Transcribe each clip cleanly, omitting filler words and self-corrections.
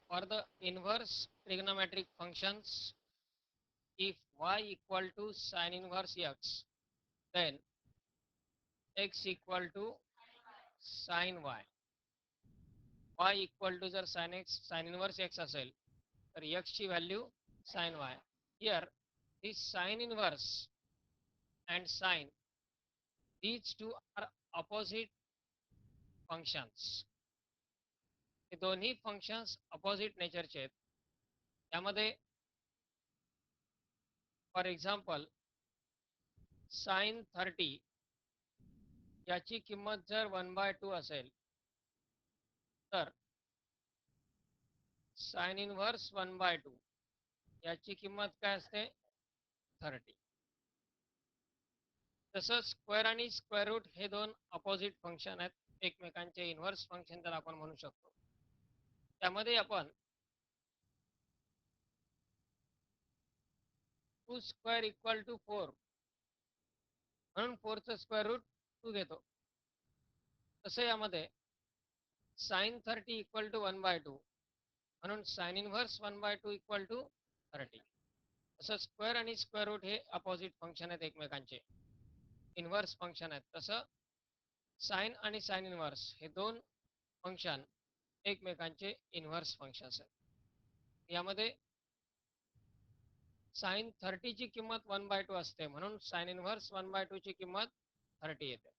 For the inverse trigonometric functions, if y equal to sin inverse x, then x equal to sin y. y equal to जर sin inverse x असेल तर x ची value sin y. Here this sin inverse and sin, these two are opposite functions. हे दोन्ही functions opposite नेचरचे आहेत. त्यामध्ये for example sin 30 याची किंमत जर 1/2 असेल तर sin इनव्हर्स 1/2 याची किंमत काय असते 30. तसंच स्क्वेअर आणि स्क्वेअर रूट हे दोन अपोजिट फंक्शन आहेत एकमेकांचे इनव्हर्स फंक्शन तर आपण म्हणू शकतो. त्यामध्ये आपण 2 स्क्वेअर इक्वल टू 4 म्हणून 4चं स्क्वेअर रूट 2 घेतो. तसं यामध्ये sin 30 इक्वल टू 1/2 म्हणून sin इनव्हर्स 1/2 इक्वल टू 30. तसं स्क्वेअर आणि स्क्वेअर रूट हे अपोजिट फंक्शन आहेत एकमेकांचे इनव्हर्स फंक्शन आहेत. तसं साइन आणि साइन इनव्हर्स हे दोन फंक्शन एकमेकांचे इनव्हर्स फंक्शन्स आहेत. यामध्ये साइन 30 ची किंमत 1/2 असते म्हणून साइन इनव्हर्स 1/2 ची किंमत 30 येते.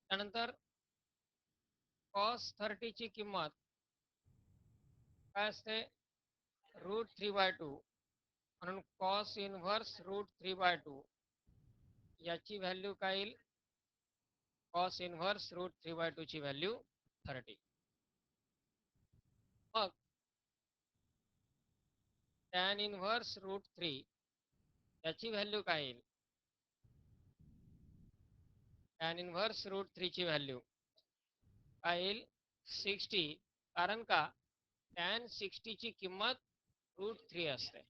त्यानंतर कॉस 30 ची किंमत काय असते √3/2 म्हणून कॉस इनव्हर्स √3/2 याची व्हॅल्यू काय येईल कॉस इनव्हर्स √3/2 ची व्हॅल्यू 30. मग टॅन इनव्हर्स √3 याची व्हॅल्यू काय येईल टॅन इनव्हर्स √3 ची व्हॅल्यू काय येईल 60. कारण का टॅन 60 ची किंमत √3 असते.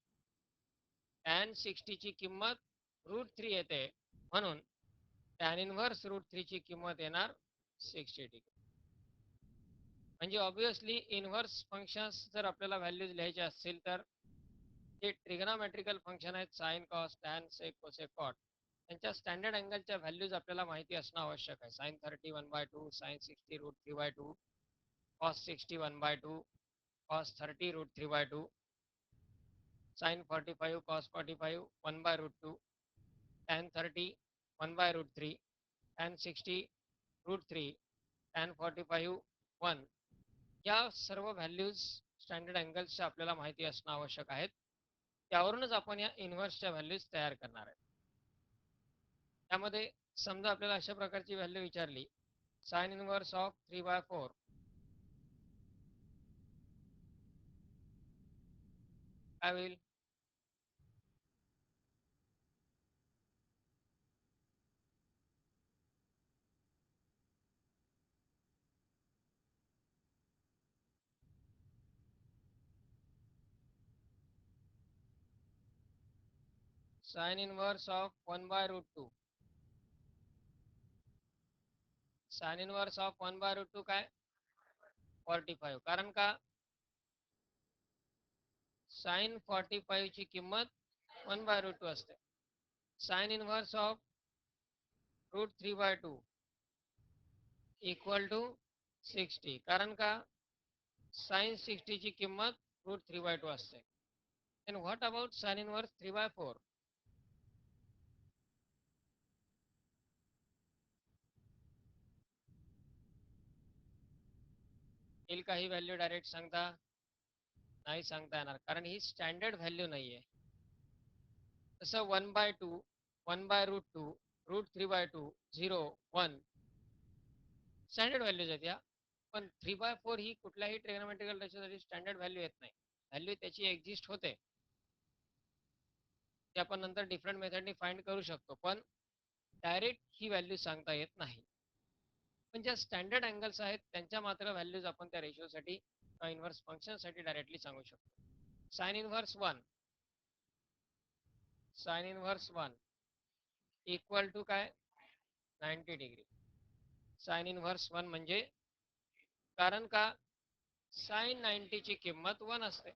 टॅन 60 ची किंमत √3 येते म्हणून टॅन इनव्हर्स √3 ची किंमत येणार 60 डिग्री. म्हणजे ऑब्विसली इनव्हर्स फंक्शन्स जर आपल्याला व्हॅल्यूज लिहायचे असतील तर जे ट्रिग्नोमेट्रिकल फंक्शन आहेत sine cos tan sec cosec cot त्यांच्या स्टँडर्ड अँगलच्या व्हॅल्यूज आपल्याला माहिती असणं आवश्यक आहे. Sine 30 1/2 sine 60 √3/2 cos 60 1/2 cos 30 √3/2 sine 45 cos 45 1/√2 tan 30 1/√3 tan 60 √3 tan 45 1. या सर्व व्हॅल्यूज स्टँडर्ड अँगल्सच्या आपल्याला माहिती असणं आवश्यक आहेत. त्यावरूनच आपण या इनव्हर्सच्या व्हॅल्यूज तयार करणार आहे. त्यामध्ये समजा आपल्याला अशा प्रकारची व्हॅल्यू विचारली साइन इनव्हर्स ऑफ 3/4 काय होईल sine inverse of 1/√2 sine inverse of 1/√2 काय 45. कारण का साइन 45 ची किंमत 1/√2 असते. Sine inverse of √3/2 equal to 60. कारण का साइन 60 ची किंमत √3/2 असते. And what about sin inverse 3/4? येईल का ही व्हॅल्यू डायरेक्ट सांगता नाही सांगता येणार कारण ही स्टँडर्ड व्हॅल्यू नाही आहे. तसं 1/2 1/√2 √3/2 0 1 स्टँडर्ड व्हॅल्यूज आहेत या. पण 3/4 ही कुठल्याही ट्रिग्नोमेट्रिकल रेशोसाठी स्टँडर्ड व्हॅल्यू येत नाही. व्हॅल्यू त्याची एक्झिस्ट होते ते आपण नंतर डिफरंट मेथडने फाइंड करू शकतो पण डायरेक्ट ही व्हॅल्यू सांगता येत नाही. पण ज्या स्टँडर्ड अँगल्स आहेत त्यांच्या मात्र व्हॅल्यूज आपण त्या रेशोसाठी इनव्हर्स फंक्शनसाठी डायरेक्टली सांगू शकतो. Sine inverse 1 sine inverse 1 equal to काय 90 डिग्री. साइन इनव्हर्स 1 म्हणजे कारण का साइन 90 ची किंमत 1 असते.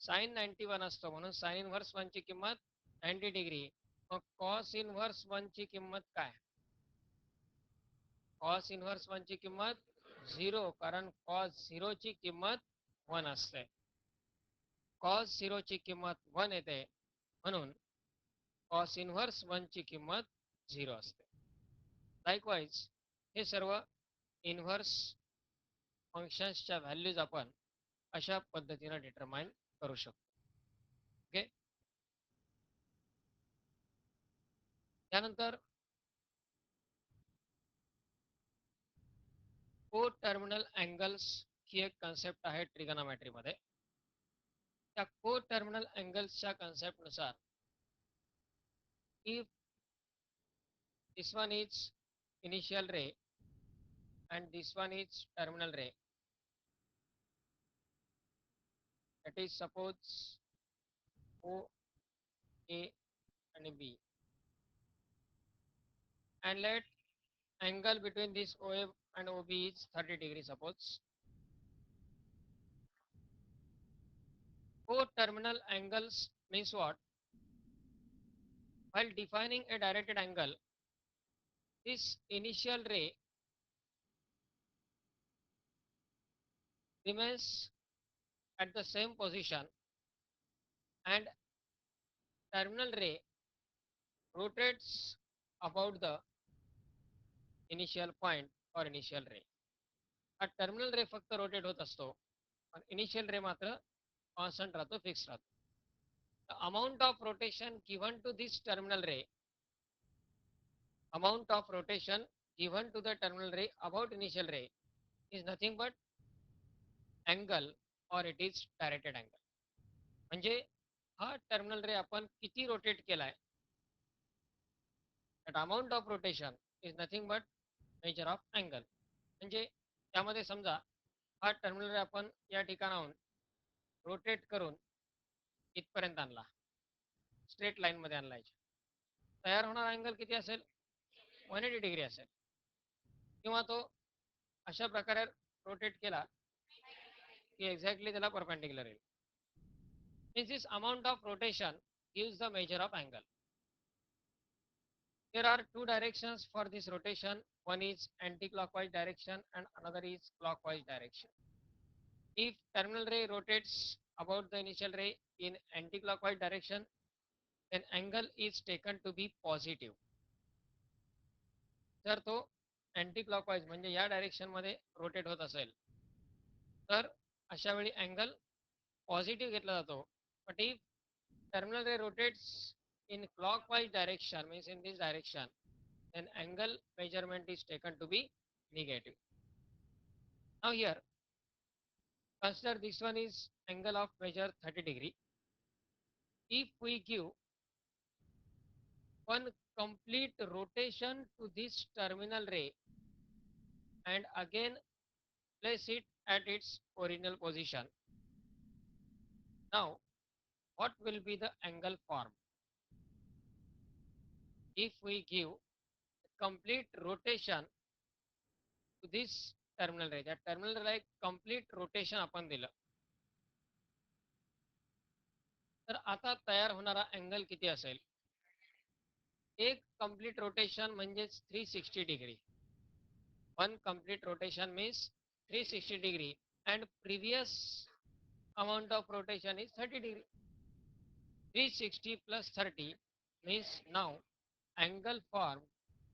साइन 91 असतो म्हणून साइन इनव्हर्स 1 ची किंमत 90 डिग्री. मग कॉस इनव्हर्स 1 ची किंमत काय? कॉस इनव्हर्स 1 ची किंमत 0, कारण कॉस 0 ची किंमत 1 असते. कॉस 0 ची किंमत 1 येते म्हणून कॉस इनव्हर्स 1 ची किंमत 0 असते. लाईकवाईज हे सर्व इनव्हर्स फंक्शन्सच्या व्हॅल्यूज आपण अशा पद्धतीने डिटरमाइन करू शकतो. ओके. त्यानंतर को टर्मिनल अँगल्स ही एक कन्सेप्ट आहे ट्रिगोनोमेट्री मध्ये. त्या को टर्मिनल अँगल्सच्या कन्सेप्ट नुसार if this one is initial ray and this one is terminal ray, that is suppose O, A and B, and let angle between this OA and OB is 30 degrees. Suppose co-terminal angles means what? While defining a directed angle, this initial ray remains at the same position and terminal ray rotates about the initial point or initial ray. हा terminal रे फक्त rotate होत असतो पण initial रे मात्र constant राहतो, fix राहतो. The amount of rotation given to this terminal ray, amount of rotation given to the terminal ray about initial ray is nothing but angle or it is directed angle. म्हणजे हा terminal रे आपण किती rotate केलाय, that amount of rotation is nothing but measure of angle. म्हणजे त्यामध्ये समजा हा terminal रे आपण या ठिकाणाहून रोटेट करून इथपर्यंत आणला, स्ट्रेट लाईन मध्ये आणला, तयार होणारा अँगल किती असेल? 180 डिग्री असेल. किंवा तो अशा प्रकारे रोटेट केला की एक्झॅक्टली त्याला परपेंडिक्युलर येईल. Means this amount of rotation gives the measure of angle. There are two directions for this rotation. One is anti-clockwise direction and another is clockwise direction. If terminal ray rotates about the initial ray in anti-clockwise direction, then angle is taken to be positive. जर तो anti clockwise म्हणजे या direction मध्ये rotate होत असेल तर अशा वेळी अँगल पॉझिटिव्ह घेतला जातो. But if terminal ray rotates in clockwise direction, means in this direction, then angle measurement is taken to be negative. Now here consider this one is angle of measure 30 degree. If we give one complete rotation to this terminal ray and again place it at its original position, now what will be the angle formed? If we give complete rotation to this terminal ray, त्या terminal रेला एक complete rotation आपण दिलं, तर आता तयार होणारा angle किती असेल? एक कंप्लीट रोटेशन म्हणजेच 360 degree. One complete rotation means 360 degree and previous amount of rotation is 30 degree. 360 plus 30 means now angle formed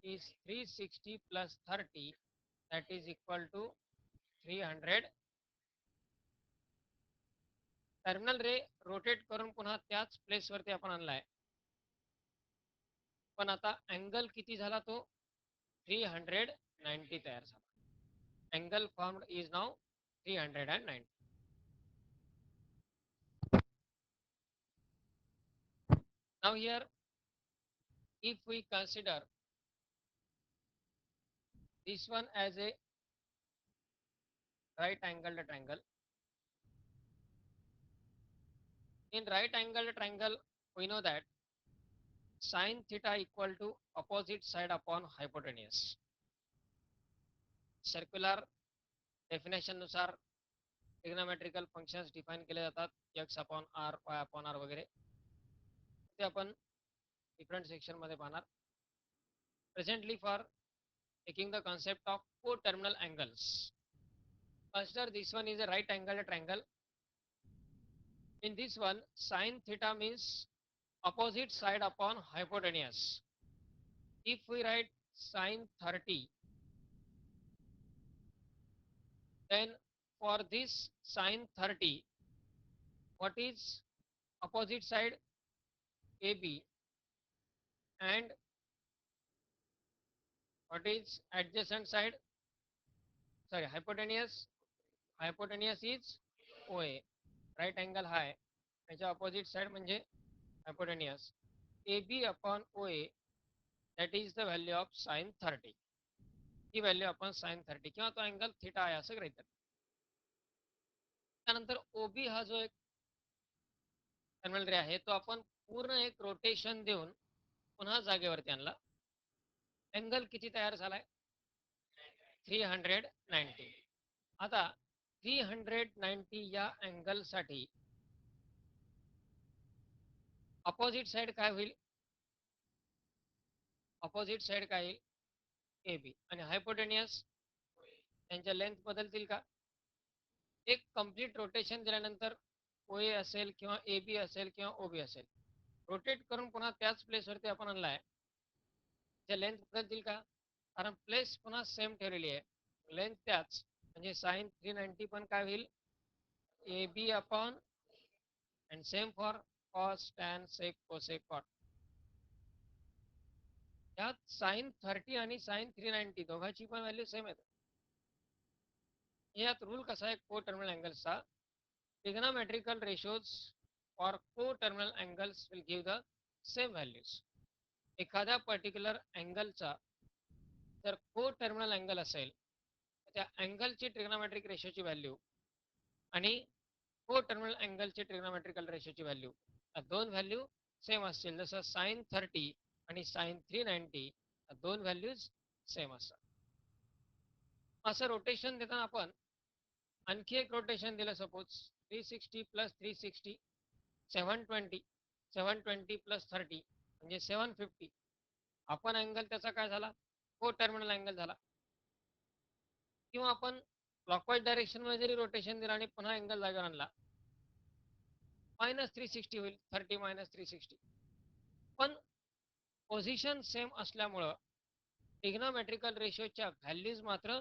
is 360 plus 30, that is equal to 300. Terminal ray rotate करून पुन्हा त्याच प्लेस वरती आपण आणलाय, पण आता अँगल किती झाला? तो 390 तयार झाला. Angle formed is now 390. Now here if we consider this one as a right angled triangle, in right angled triangle we know that sin theta equal to opposite side upon hypotenuse. Circular definition नुसार trigonometrical functions define केले जातात, X upon R, Y upon R वगैरे. ते आपण different सेक्शनमध्ये पाहणार. Presently for taking the concept of co-terminal angles. Consider this one is a right angle triangle. In this one, sine theta means opposite side upon hypotenuse. If we write sine 30, then for this sine 30, what is opposite side AB and what is adjacent side? Sorry, hypotenuse. Hypotenuse is OA. Right angle high. त्याच्या opposite side म्हणजे hypotenuse. AB upon OA, that is the value of sine 30. He value आपण sin 30 किंवा तो angle theta आहे असं गृहीत धरू. त्यानंतर OB हा जो एक टर्मिनल रे आहे तो आपण पूर्ण एक रोटेशन देऊन पुन्हा जागेवरती आणला. अँगल किती तयार झालाय? 390. आता 390 या अँगल साठी अपोजिट साइड काय होईल? अपोजिट साइड काय येईल? AB. आणि हायपोटेनियस त्यांच्या लेंथ बदलतील का? एक कंप्लीट रोटेशन दिल्यानंतर OA असेल किंवा AB असेल किंवा OB असेल, रोटेट करून पुन्हा त्याच प्लेसवरती आपण आणलाय, त्या लेंथ बदलतील का? कारण प्लेस पुन्हा सेम ठेवलेली आहे, लेंथ त्याच, म्हणजे साइन 390 पण काय होईल? AB upon and same for cos tan sec cosec cot. यात साइन 30 आणि साइन 390 दोघांची पण व्हॅल्यू सेम आहे. यात रूल कसा आहे को टर्मिनल अँगल्सचा? ट्रिग्नोमेट्रिकल रेशोज फॉर को terminal angles will give the same values. एखाद्या पर्टिक्युलर अँगलचा जर को टर्मिनल अँगल असेल, त्या अँगलची ट्रिग्नोमेट्रिक रेशोची व्हॅल्यू आणि को टर्मिनल अँगलची ट्रिग्नोमेट्रिकल रेशोची व्हॅल्यू, या दोन व्हॅल्यू सेम असतील. जसं साइन 30 आणि साइन 390 दोन व्हॅल्यूज सेम असतात. असं रोटेशन देताना आपण आणखी एक रोटेशन दिलं, सपोज 360 प्लस 360 720, 720 प्लस 30 म्हणजे 750. आपण अँगल त्याचा काय झाला? को टर्मिनल अँगल झाला. किंवा आपण क्लॉकवाईज डायरेक्शन मध्ये जरी रोटेशन दिला आणि पुन्हा अँगल जागेवर आणला, -360 होईल. 30 - 360. पण पोझिशन सेम असल्यामुळं ट्रिग्नोमेट्रिकल रेशोच्या व्हॅल्यूज मात्र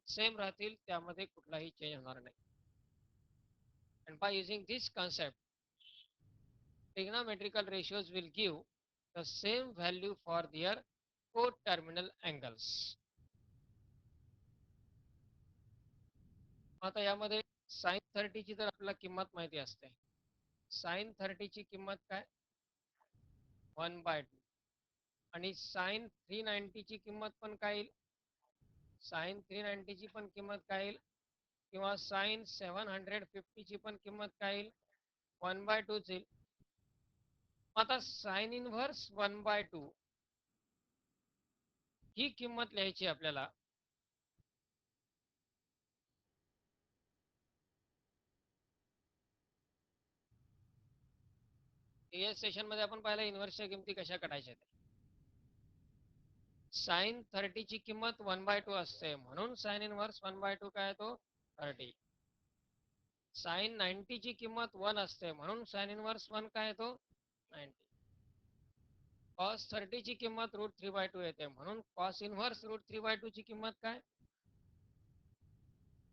सेम राहतील, त्यामध्ये कुठलाही चेंज होणार नाही. and by using this concept, trigonometrical ratios will give the same value for their co-terminal angles. आता यामध्ये साइन 30 ची जर आपल्याला किंमत माहिती असते, साइन 30 ची किंमत काय? 1/2. आणि साइन 390 ची किंमत पण काय येईल? साइन 390 ची पण किंमत काय येईल? किंवा साइन 750 ची पण किंमत काय येईल? 1/2 येईल. आता साइन इनव्हर्स 1/2 ही किंमत लिहायची आपल्याला. या सेशन मध्ये आपण पाहिलं इनव्हर्सच्या किमती कशा काढायच्या. साइन 30 ची किंमत 1/2 असते, म्हणून साइन इनव्हर्स 1/2 काय येतो? 30. साइन 90 ची किंमत 1 असते, म्हणून साइन इनव्हर्स 1 काय येतो? 90. कॉस 30 ची किंमत √3/2 येते, म्हणून कॉस इनव्हर्स √3/2 ची किंमत काय?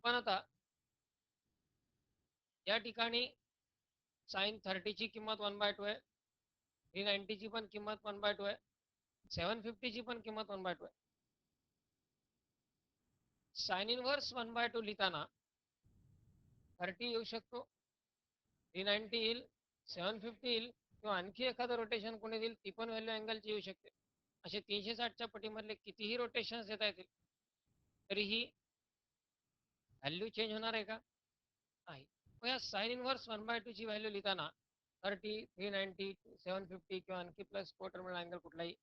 पण आता या ठिकाणी साइन 30 ची किंमत 1/2 आहे, 390 ची पण किंमत 1/2 आहे, 750 ची पण किंमत 1/2 आहे. साइन इनव्हर्स 1/2 लिहिताना 30 येऊ शकतो, 390 येईल, 750 येईल, किंवा आणखी एखादं रोटेशन कोणी देईल ती पण व्हॅल्यू अँगलची येऊ शकते. असे 360च्या पटीमधले कितीही रोटेशन्स देता येतील, तरीही व्हॅल्यू चेंज होणार आहे का? नाही. मग या साइन इनव्हर्स 1/2 ची व्हॅल्यू लिहिताना 30, 390, 750 किंवा आणखी प्लस को टर्मिनल अँगल कुठलाही,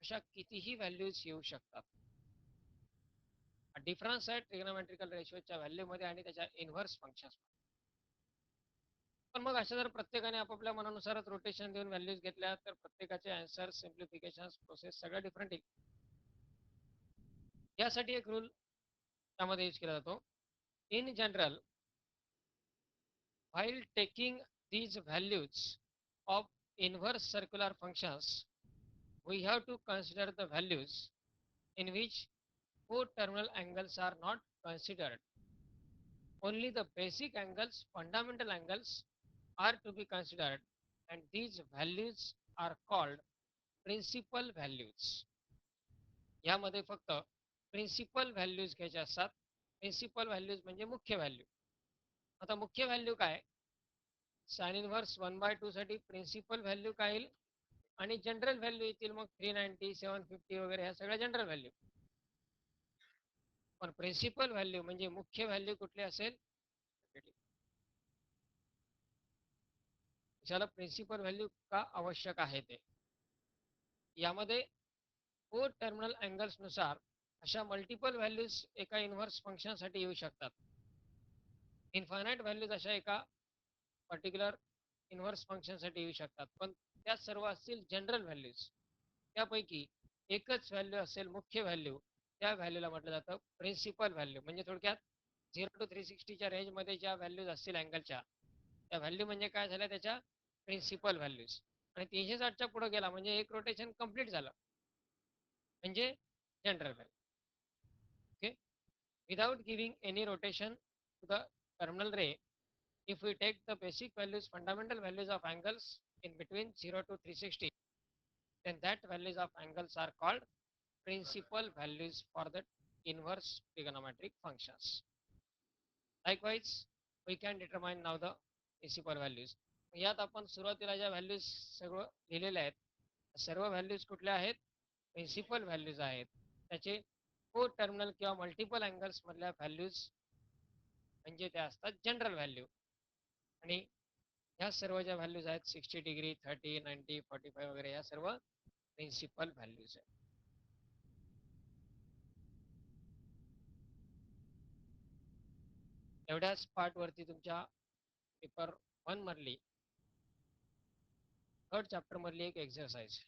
अशा कितीही व्हॅल्यूज येऊ शकतात. डिफरन्स आहे ट्रिग्नोमेट्रिकल रेशोच्या व्हॅल्यूमध्ये आणि त्याच्या इनव्हर्स फंक्शन्स. पण मग अशा जर प्रत्येकाने आपापल्या मनानुसारच रोटेशन देऊन व्हॅल्यूज घेतल्या तर प्रत्येकाचे आन्सर, सिम्प्लिफिकेशन प्रोसेस सगळं डिफरंट येईल. यासाठी एक रूल त्यामध्ये यूज केला जातो. In general, while taking these values of inverse circular functions, we have to consider the values in which four terminal angles are not considered. Only the basic angles, fundamental angles are to be considered, and these values are called principal values. यामध्ये फक्त principal values घ्यायचे असतात. Principal values म्हणजे मुख्य value. आता मुख्य value काय? Sine inverse 1/2 साठी प्रिन्सिपल व्हॅल्यू काय येईल आणि जनरल व्हॅल्यू येतील मग 390, 750 वगैरे ह्या सगळ्या जनरल व्हॅल्यू. पण प्रिन्सिपल व्हॅल्यू म्हणजे मुख्य व्हॅल्यू कुठले असेल? त्याला प्रिन्सिपल व्हॅल्यू का आवश्यक आहे ते. यामध्ये फोर टर्मिनल अँगल्स नुसार अशा मल्टिपल व्हॅल्यूज एका इनव्हर्स फंक्शनसाठी येऊ शकतात. इन्फायनाईट व्हॅल्यूज अशा एका पर्टिक्युलर इनव्हर्स फंक्शनसाठी येऊ शकतात, पण त्या सर्व असतील जनरल व्हॅल्यूज. त्यापैकी एकच व्हॅल्यू असेल मुख्य व्हॅल्यू, त्या व्हॅल्यूला म्हटलं जातं प्रिन्सिपल व्हॅल्यू. म्हणजे थोडक्यात 0 to 360च्या रेंजमध्ये ज्या व्हॅल्यूज असतील अँगलच्या, त्या व्हॅल्यू म्हणजे काय झाल्या त्याच्या प्रिन्सिपल व्हॅल्यूज. आणि 360च्या पुढे गेला म्हणजे एक रोटेशन कंप्लीट झालं म्हणजे general value. Okay, without giving any rotation to the terminal ray, if we take the basic values, fundamental values of angles in between 0 to 360, then that values of angles are called principal values for the inverse trigonometric functions. Likewise, we can determine now the principal values. यात आपण सुरुवातीला ज्या values सगळं लिहिलेल्या आहेत, सर्व values कुठल्या आहेत? प्रिन्सिपल व्हॅल्यूज आहेत. त्याचे फोर टर्मिनल किंवा मल्टिपल अँगल्स मधल्या व्हॅल्यूज म्हणजे त्या असतात जनरल व्हॅल्यू. आणि ह्या सर्व ज्या व्हॅल्यूज आहेत 60 डिग्री, 30, 90, 45 वगैरे या सर्व प्रिन्सिपल व्हॅल्यूज आहेत. एवढ्याच पार्ट वरती तुमच्या पेपर 1 मधली थर्ड चॅप्टर मधली एक exercise,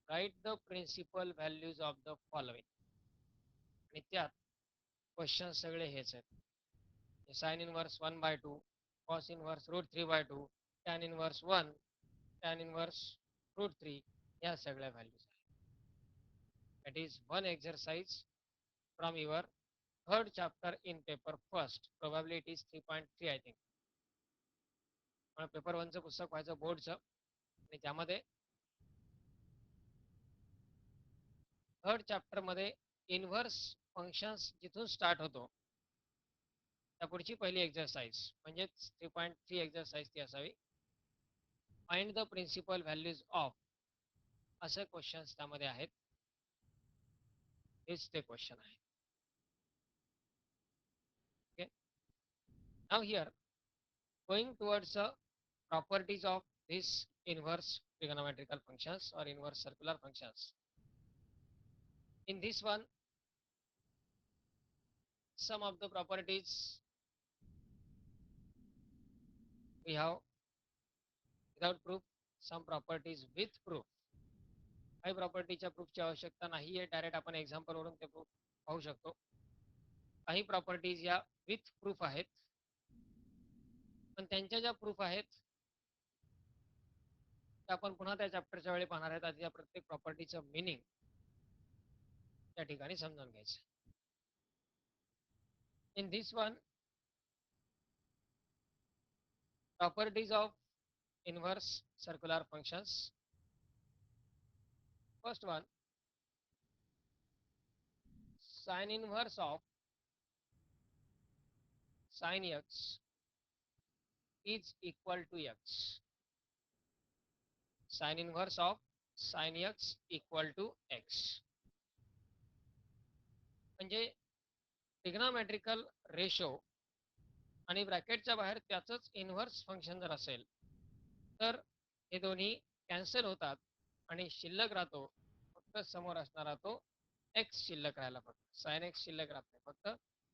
write the principal values of the following. आणि त्यात क्वेश्चन सगळे हेच आहेत. Sine inverse 1/2, cos inverse √3/2, tan inverse 1, tan inverse √3 या सगळ्या व्हॅल्यूज आहेत. That is one exercise from your third chapter in paper first. Probably it is 3.3 I think. Paper 1चं पुस्तक व्हायचं बोर्डचं, आणि त्यामध्ये थर्ड चॅप्टर मध्ये इनव्हर्स फंक्शन्स जिथून स्टार्ट होतो त्या पुढची पहिली एक्सरसाइज म्हणजे 3.3 एक्सरसाइज ती असावी. Find the principal values of, असे क्वेश्चन्स त्यामध्ये आहेत. हेच ते क्वेश्चन आहे. Okay, now here going towards properties of this inverse trigonometrical functions or inverse circular functions. In this one, some of the properties we have without proof, some properties with proof. काही प्रॉपर्टीच्या प्रूफची आवश्यकता नाही आहे, direct आपण example वरून ते proof पाहू शकतो. काही प्रॉपर्टीज या विथ प्रूफ आहेत, पण त्यांच्या ज्या प्रूफ आहेत त्या आपण पुन्हा त्या चॅप्टरच्या वेळी पाहणार आहेत. आधी या प्रत्येक प्रॉपर्टीचं मिनिंग त्या ठिकाणी समजून घ्यायचं. In this one, properties of inverse circular functions. First one, sin inverse of sin x is equal to x. Sin inverse of sin x equal to x. म्हणजे ट्रिग्नोमेट्रिकल रेशो आणि ब्रॅकेटच्या बाहेर त्याचंच इनव्हर्स फंक्शन जर असेल तर हे दोन्ही cancel होतात आणि शिल्लक राहतो फक्त समोर असणारा तो एक्स शिल्लक राहायला. फक्त साइन एक्स शिल्लक राहत नाही, फक्त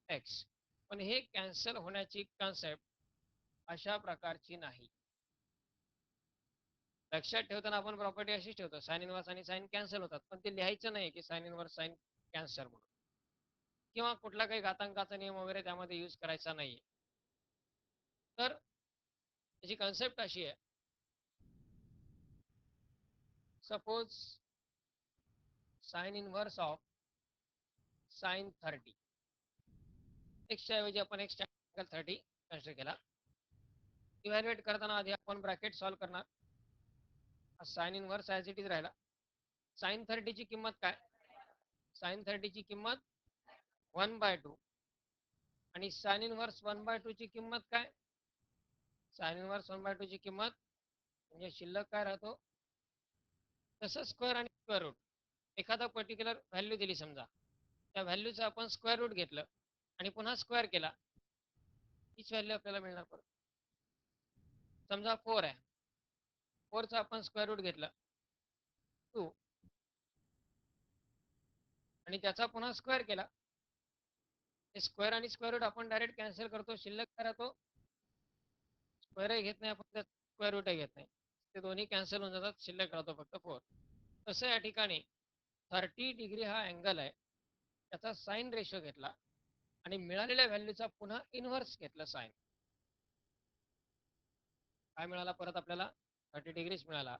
एक्स. पण हे कॅन्सल होण्याची कन्सेप्ट अशा प्रकारची नाही. लक्षात ठेवताना आपण प्रॉपर्टी अशीच ठेवतो, साइन इनवर्स आणि साइन कॅन्सल होतात, पण ते लिहायचं नाही की साइन इनवर्स साइन कॅन्सल म्हणून, किंवा कुठला काही घातांकाचा नियम वगैरे त्यामध्ये यूज करायचा नाही. तर त्याची कन्सेप्ट अशी आहे, suppose sine inverse of sine 30, एक्सच्या ऐवजी आपण एक्स अँगल 30 कन्सिडर केला. इव्हॅल्युएट करताना आधी आपण ब्रॅकेट सॉल्व करणार. Sine inverse as it is राहिला. साइन 30 ची किंमत काय? साइन 30 ची किंमत 1/2 आणि साइन इनवर्स 1/2 ची किंमत काय? साइन इनवर्स 1/2 ची किंमत म्हणजे शिल्लक काय राहतो, तसं स्क्वेअर आणि स्क्वेअर रूट, एखादा पर्टिक्युलर व्हॅल्यू दिली समजा, त्या व्हॅल्यूचं आपण स्क्वेअर रूट घेतलं आणि पुन्हा स्क्वेअर केला, हीच व्हॅल्यू आपल्याला मिळणार. परत समजा 4 आहे, 4चा आपण स्क्वेअर रूट घेतलं 2 आणि त्याचा पुन्हा स्क्वेअर केला, स्क्वेअर आणि स्क्वेअर रूट आपण डायरेक्ट कॅन्सल करतो, शिल्लक काय राहतो, स्क्वेअरही घेत नाही आपण, स्क्वेअर रूटही घेत नाही, ते दोन्ही कॅन्सल होऊन जातात, शिल्लक राहतो फक्त 4. तसं या ठिकाणी 30 डिग्री हा अँगल आहे, त्याचा साइन रेशो घेतला आणि मिळालेल्या व्हॅल्यूचा पुन्हा इनव्हर्स घेतला साइन, काय मिळाला परत आपल्याला? 30 डिग्रीज मिळाला.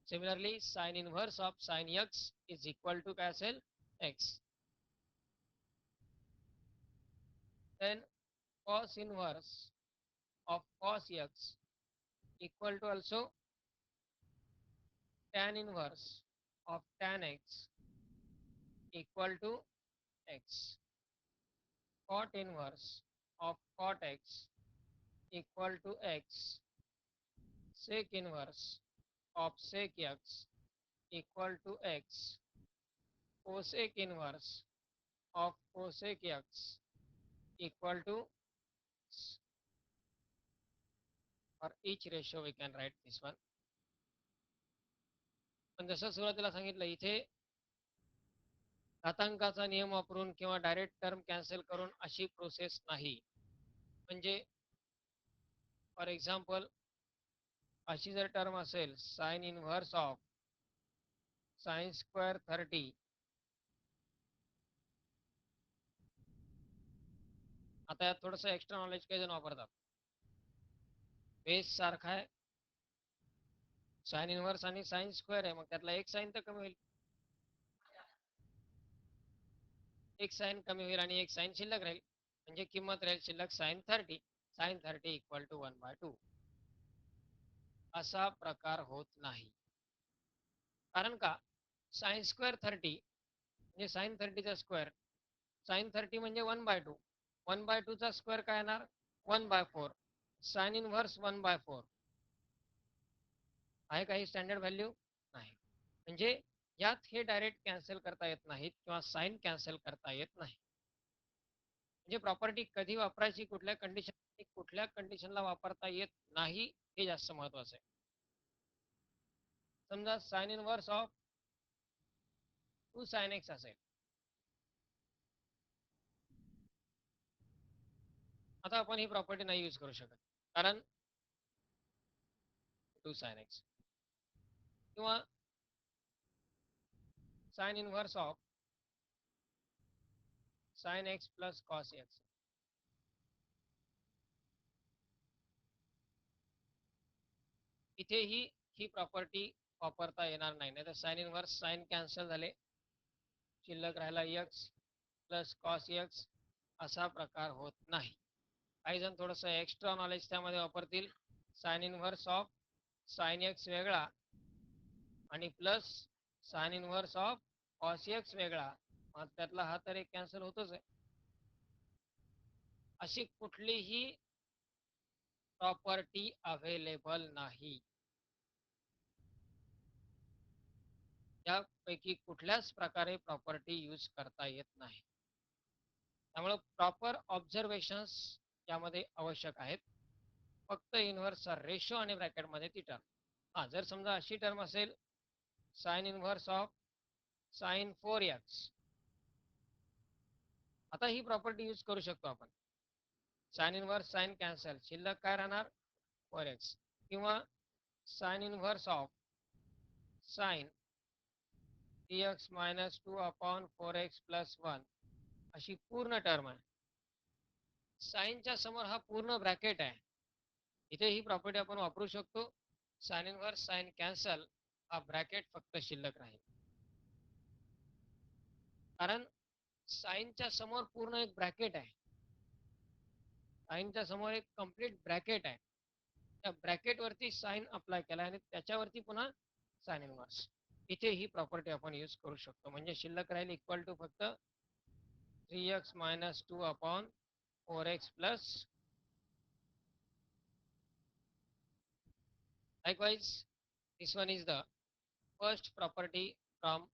Similarly sine inverse of sine x is equal to काय असेल? X. Then cos inverse of cos x equal to also tan inverse of tan x equal to x. Cot inverse of cot x equal to x. Sec inverse of sec x equal to x. Cosec inverse of cosec x equal to, for each ratio we can write this one. पण जसं सुरुवातीला सांगितलं, इथे घातांकाचा नियम वापरून किंवा direct term cancel करून अशी प्रोसेस नाही. म्हणजे फॉर एक्झाम्पल अशी जर टर्म असेल, sine inverse of sine square 30, आता यात थोडंसं एक्स्ट्रा नॉलेज काही जण वापरतात. बेस सारखा आहे, साइन इनव्हर्स आणि साइन स्क्वेअर आहे, मग त्यातला एक साइन तर कमी होईल, एक साइन कमी होईल आणि एक साइन शिल्लक राहील, म्हणजे किंमत राहील शिल्लक साइन 30. Sign 30 equal to 1/2. असा प्रकार होत नाही. कारण का? साइन स्क्वेअर 30 म्हणजे साइन 30चा स्क्वेअर, साइन 30 म्हणजे 1/2, 1/2 चा स्क्वेअर काय येणार? 1/4. साइन इनव्हर्स 1/4 आहे काही स्टँडर्ड व्हॅल्यू? नाही. म्हणजे यात हे डायरेक्ट कॅन्सल करता येत नाहीत किंवा साइन कॅन्सल करता येत नाही. म्हणजे प्रॉपर्टी कधी वापरायची, कुठल्या कंडिशन, कुठल्या कंडिशनला वापरता येत नाही, हे जास्त महत्वाचं आहे. समजा sine inverse of 2 sine x असेल, आता आपण ही प्रॉपर्टी नाही यूज करू शकत, कारण 2 साइन एक्स किंवा sine inverse of sine x plus cos x, इथेही ही प्रॉपर्टी वापरता येणार नाही. नाही तर साइन इनव्हर्स साइन कॅन्सल झाले, शिल्लक राहिला एक्स प्लस कॉस एक्स, असा प्रकार होत नाही. काही जण थोडंसं एक्स्ट्रा नॉलेज त्यामध्ये वापरतील, sine inverse of sine x वेगळा आणि plus sine inverse of cos x वेगळा, मग त्यातला हा तर एक कॅन्सल होतोच आहे. अशी कुठलीही प्रॉपर्टी अवेलेबल नाही, यापैकी कुठल्याच प्रकारे प्रॉपर्टी यूज करता येत नाही. त्यामुळे प्रॉपर ऑब्झर्वेशन्स यामध्ये आवश्यक आहेत. फक्त इनव्हर्सचा रेशो आणि ब्रॅकेटमध्ये ती टर्म. हां, जर समजा अशी टर्म असेल, sine inverse of sign 4x आता ही प्रॉपर्टी यूज करू शकतो आपण. साइन इनवर्स साइन कॅन्सल, शिल्लक काय राहणार 4x, किंवा sine inverse of sine 3x minus 2 upon 4x plus 1 अशी पूर्ण टर्म आहे. साइनच्या समोर हा पूर्ण ब्रॅकेट आहे. इथे ही प्रॉपर्टी आपण वापरू शकतो. साइन इनवर्स साइन कॅन्सल हा ब्रॅकेट फक्त शिल्लक राहील, कारण साइनच्या समोर पूर्ण एक ब्रॅकेट आहे. साइनच्या समोर एक कंप्लीट ब्रॅकेट आहे. त्या ब्रॅकेट वरती साइन अप्लाय केला आणि त्याच्यावरती पुन्हा साइन इनवर्स. इथे ही प्रॉपर्टी आपण यूज करू शकतो. म्हणजे शिल्लक राहील इक्वल टू फक्त 3x minus 2 upon 4x plus. Likewise, this one is the first property from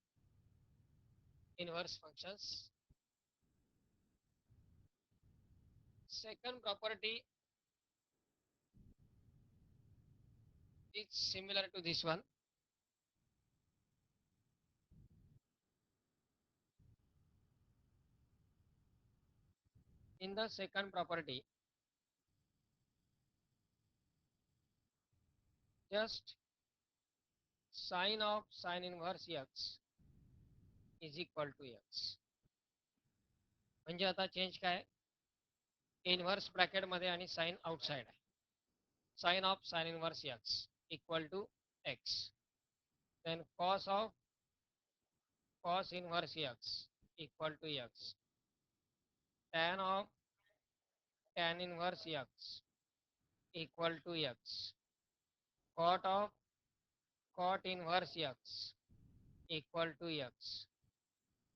inverse functions. Second property is similar to this one. In the second property, just sine of sine inverse x is equal to x. म्हणजे आता change काय, inverse bracket मध्ये आणि sine outside आहे. Sine of sine inverse x equal to x. Then cos of cos inverse x equal to x. Tan of tan inverse x equal to x. Cot of cot inverse x equal to x.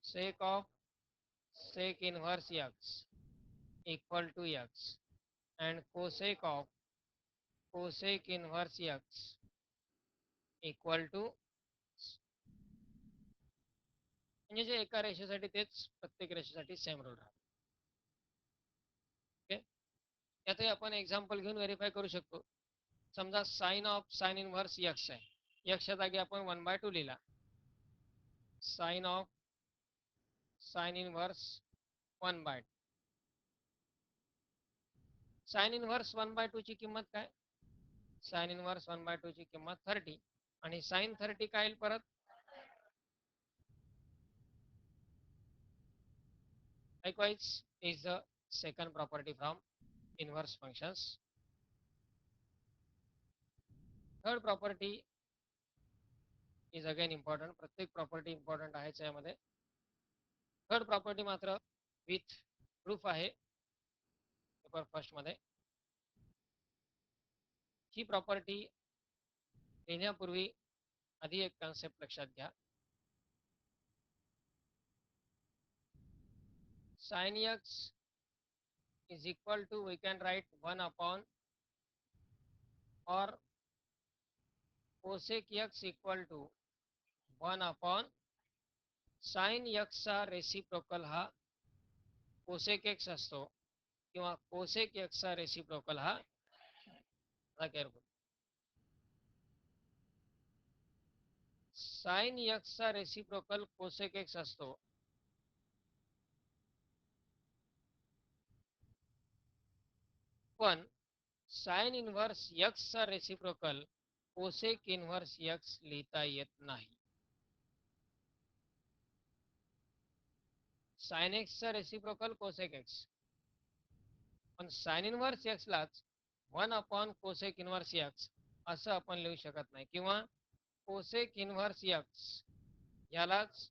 Sec of sec inverse x equal to x. And cosec of cosec inverse x equal to. म्हणजे जे एका रेषेसाठी तेच प्रत्येक रेषेसाठी same rule राहतो. Okay, यातही आपण एक्झाम्पल घेऊन व्हेरीफाय करू शकतो. समजा sine of sine inverse x आहे, x जागी आपण 1/2 लिहिला. Sine of sine inverse 1/2. Sine inverse 1/2 ची किंमत काय, साइन इनवर्स 1/2 ची किंमत 30 आणि साइन 30 काय येईल परत. Likewise is the second property from inverse functions. Third property is again important. प्रत्येक प्रॉपर्टी इम्पॉर्टंट आहेच यामध्ये. थर्ड प्रॉपर्टी मात्र विथ प्रूफ आहे पेपर फर्स्ट मध्ये. ही प्रॉपर्टी लिहिण्यापूर्वी आधी एक कॉन्सेप्ट लक्षात घ्या. sin x is equal to, we can write 1 upon, or cosec x equal to 1 upon sin x चा रेसिप्रोकल हा cosec x असतो, किंवा cosec x चा रेसिप्रोकल हा, केअरफुल, sin x चा रेसिप्रोकल cosec x असतो. पण साइन इनवर्स x चा रेसिप्रोकल cosec इनवर्स x लिहिता येत नाही. साइन x चा रेसिप्रोकल cosec x, पण साइन इनवर्स x लाच 1 अपॉन cosec इनवर्स x असं आपण लिहू शकत नाही, किंवा cosec इनवर्स x यालाच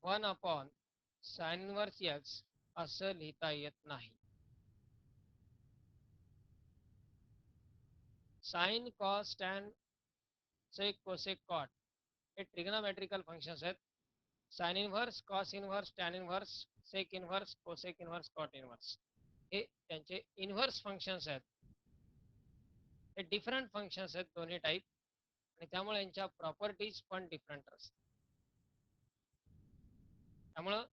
1 अपॉन साइन इनवर्स x असं लिहिता येत नाही. Sine cos tan sec cosec cot हे ट्रिग्नोमेट्रिकल फंक्शन्स आहेत. Sine inverse cos inverse tan inverse sec inverse cosec inverse cot inverse हे त्यांचे इनवर्स फंक्शन्स आहेत. हे डिफरंट फंक्शन्स आहेत दोन्ही टाईप, आणि त्यामुळे यांच्या प्रॉपर्टीज पण डिफरंट असतात. त्यामुळं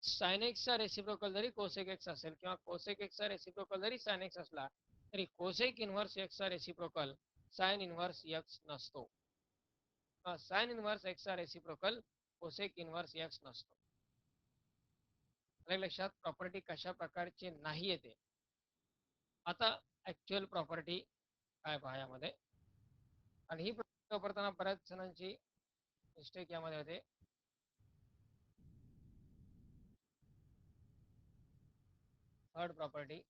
साइन एक्सचा रेसिप्रोकल जरी कोसेक एक्स असेल, किंवा कोसेक एक्सचा रेसिप्रोकल जरी साइन एक्स असला, तरी कोसेक इनवर्स एक्सचा रेसिप्रोकल साइन इनवर्स एक्स नसतो. साइन इनवर्स एक्सचा रेसिप्रोकल कोसेक इनवर्स एक्स नसतो. आलं लक्षात प्रॉपर्टी कशा प्रकारची नाही येते. आता ऍक्च्युअल प्रॉपर्टी काय पहा यामध्ये, आणि ही वापरताना बऱ्याच जणांची मिस्टेक यामध्ये होते. Third property,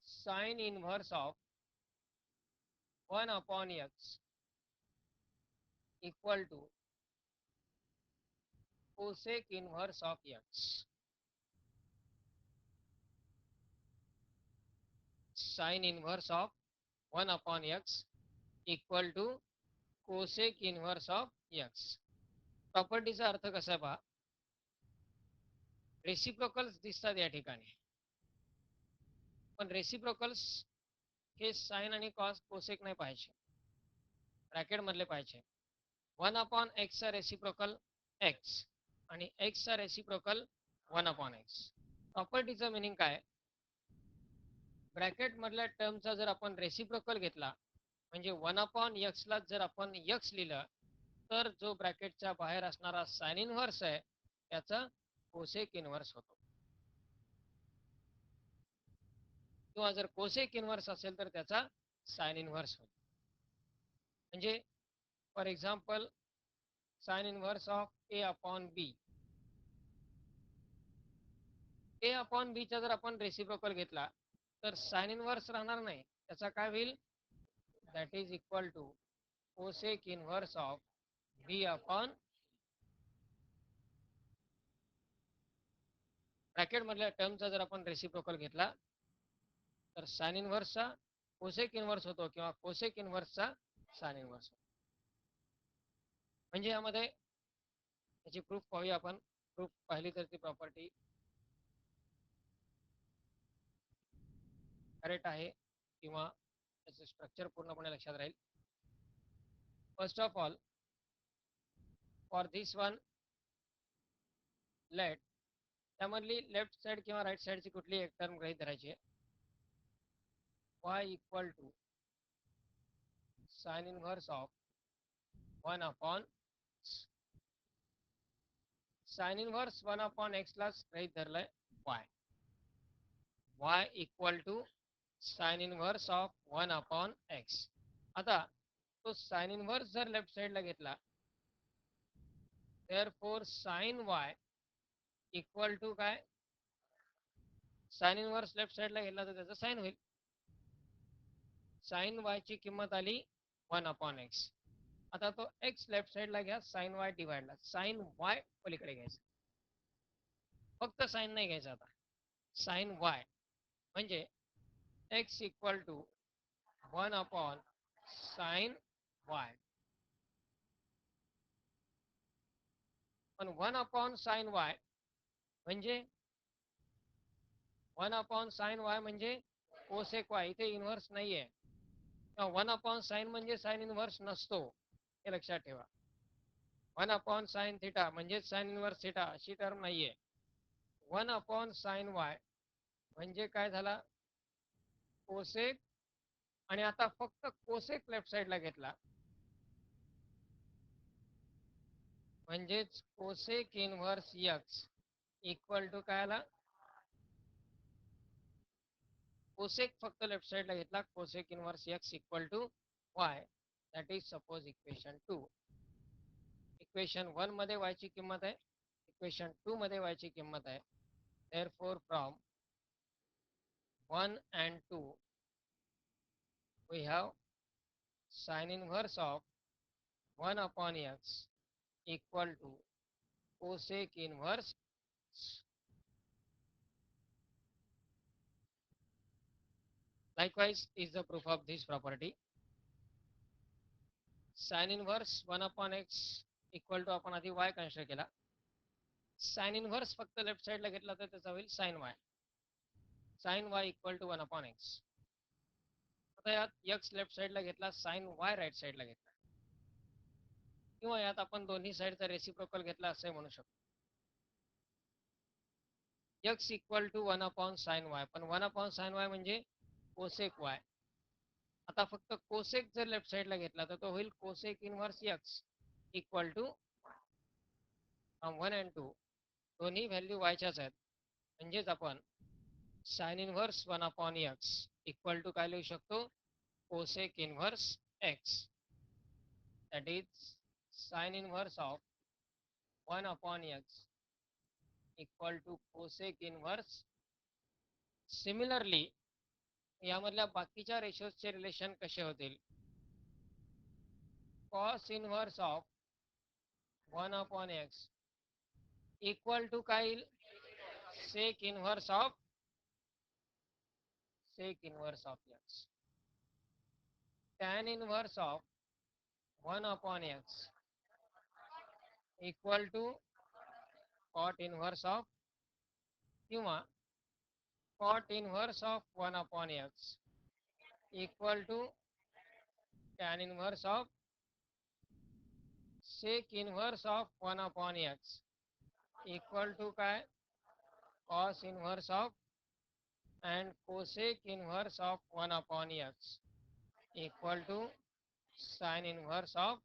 sine inverse of 1/x equal to cosec inverse of x. Sin inverse of 1/x equal to cosec inverse of x. प्रॉपर्टीचा अर्थ कसा पहा, रेसिप्रोकल्स दिसतात या ठिकाणी, पण रेसिप्रोकल्स हे साइन आणि कॉस कोसेक नाही पाहिजे, ब्रॅकेट मधले पाहिजे. 1/x चा रेसिप्रोकल x आणि x चा रेसिप्रोकल 1/x. प्रॉपर्टीचं मिनिंग काय, ब्रॅकेट मधल्या टर्मचा जर आपण रेसिप्रोकल घेतला, म्हणजे 1/x ला जर आपण x लिहिलं, तर जो ब्रॅकेटच्या बाहेर असणारा साइन इनव्हर्स आहे त्याचा कोसेक इनव्हर्स होतो. किंवा जर कोसेक इनव्हर्स असेल तर त्याचा साइन इनव्हर्स होतो. म्हणजे for example sine inverse of a/b. a/b चा जर आपण रेसिप्रोकल घेतला तर साइन इनव्हर्स राहणार नाही, त्याचा काय होईल, that is equal to cosec inverse of b/, bracket मधल्या टर्मचा जर आपण रेसिप्रोकल घेतला तर साइन इनव्हर्सचा कोसेक इनव्हर्स होतो किंवा कोसेक इनव्हर्सचा साइन इनव्हर्स होतो. म्हणजे यामध्ये त्याची प्रूफ पाहूया आपण. प्रूफ पाहिली तर ती प्रॉपर्टी करेक्ट आहे किंवा त्याचे स्ट्रक्चर पूर्णपणे लक्षात राहील. First of all, for this one let, त्यामधली लेफ्ट साइड किंवा राईट साइडची कुठली एक टर्म गृहीत धरायची आहे. y equal to sine inverse of 1/, sine inverse 1/x ला गृहीत धरलंय y equal to sine inverse of 1/x. आता तो साइन इनव्हर्स जर लेफ्ट साइडला घेतला, therefore sine y equal to काय, साइन इनव्हर्स लेफ्ट साइडला घेतला तर त्याचा साइन होईल. साइन y ची किंमत आली 1/x. आता तो x लेफ्ट साइडला घ्या, साइन y डिवाइडला, साइन y पलीकडे घ्यायचं, फक्त साइन नाही घ्यायचं. आता साइन y म्हणजे x equal to 1/sin y. पण 1/sin y म्हणजे 1/sin y म्हणजे कोसेक y, इथे इनव्हर्स नाहीये. 1/sin म्हणजे साइन इनव्हर्स नसतो, हे लक्षात ठेवा. 1/sin थिटा म्हणजे साइन इनव्हर्स थिटा अशी टर्म नाहीये. 1/sin y म्हणजे काय झाला, कोसेक, आणि आता फक्त कोसेक लेफ्ट साइडला घेतला म्हणजेच cosec inverse x equal to काय आला, कोसेक फक्त लेफ्ट साइडला घेतला, cosec inverse x equal to y. That is suppose equation 2. Equation 1 मध्ये y ची किंमत आहे, इक्वेशन 2 मध्ये y ची किंमत आहे. Therefore from 1 and 2 we have sin inverse of 1/x equal to cosec inverse. Likewise is the proof of this property. Sin inverse 1/x equal to आपण आधी y कन्सिडर केला, साइन इनव्हर्स फक्त left साइडला घेतला तर त्याचा होईल sine y. Sine y equal to 1/x. आता यात x लेफ्ट साइडला घेतला, साइन y राईट साइडला घेतला, किंवा यात आपण दोन्ही साइडचा रेसिप्रोकल घेतला असे म्हणू शकतो. x equal to 1/sin y, पण 1/sin y म्हणजे कोसेक y. आता फक्त कोसेक जर लेफ्ट साइडला घेतला तर तो होईल cosec inverse x equal to. From 1 and 2 दोन्ही व्हॅल्यू वायच्याच आहेत, म्हणजेच आपण sine inverse 1 upon x equal to काय लिहू शकतो, cosec inverse x, that is sine inverse of 1 upon x equal to cosec inverse. Similarly यामधल्या बाकीच्या रेशोजचे रिलेशन कसे होतील, cos inverse of 1 upon x equal to काय येईल, sec inverse of x. Tan inverse of 1 upon x equal to cot inverse of किंवा cot inverse of 1 upon x equal to tan inverse of sec inverse of 1 upon x equal to काय, cos inverse of and cosec inverse of 1 upon x equal to sine inverse of.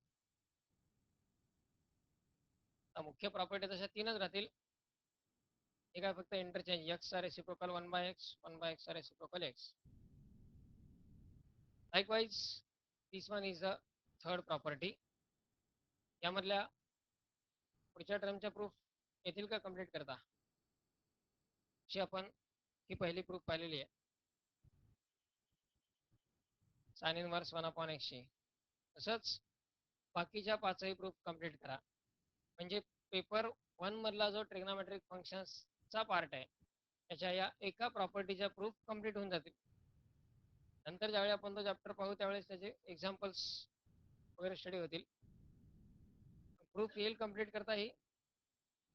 मुख्य property तशा तीनच राहतील, हे काय फक्त interchange, एक्सचा reciprocal 1/x reciprocal x. Likewise this one is the third property. यामधल्या पुढच्या टर्मच्या प्रूफ येतील का कंप्लीट करता, अशी आपण ही पहिली प्रूफ पाहिलेली आहे, साइन इनव्हर्स 1 अपॉन एक्सची. तसंच बाकीच्या पाचही प्रूफ कंप्लीट करा, म्हणजे पेपर 1 मधला जो ट्रिग्नोमेट्रिक फंक्शन्सचा पार्ट आहे त्याच्या या एका प्रॉपर्टीच्या प्रूफ कंप्लीट होऊन जातील. नंतर ज्यावेळी आपण तो चॅप्टर पाहू त्यावेळेस त्याचे एक्झाम्पल्स वगैरे स्टडी होतील. प्रूफ येईल कंप्लीट करता ही.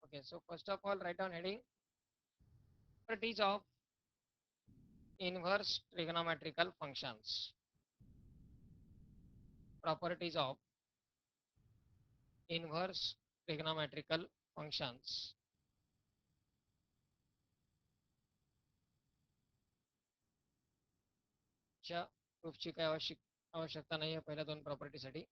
Okay, so first of all write down heading properties of inverse trigonometrical functions. Properties of inverse trigonometrical functions. च्या प्रूफची काय आवश्यकता नाही आहे पहिल्या दोन प्रॉपर्टीसाठी.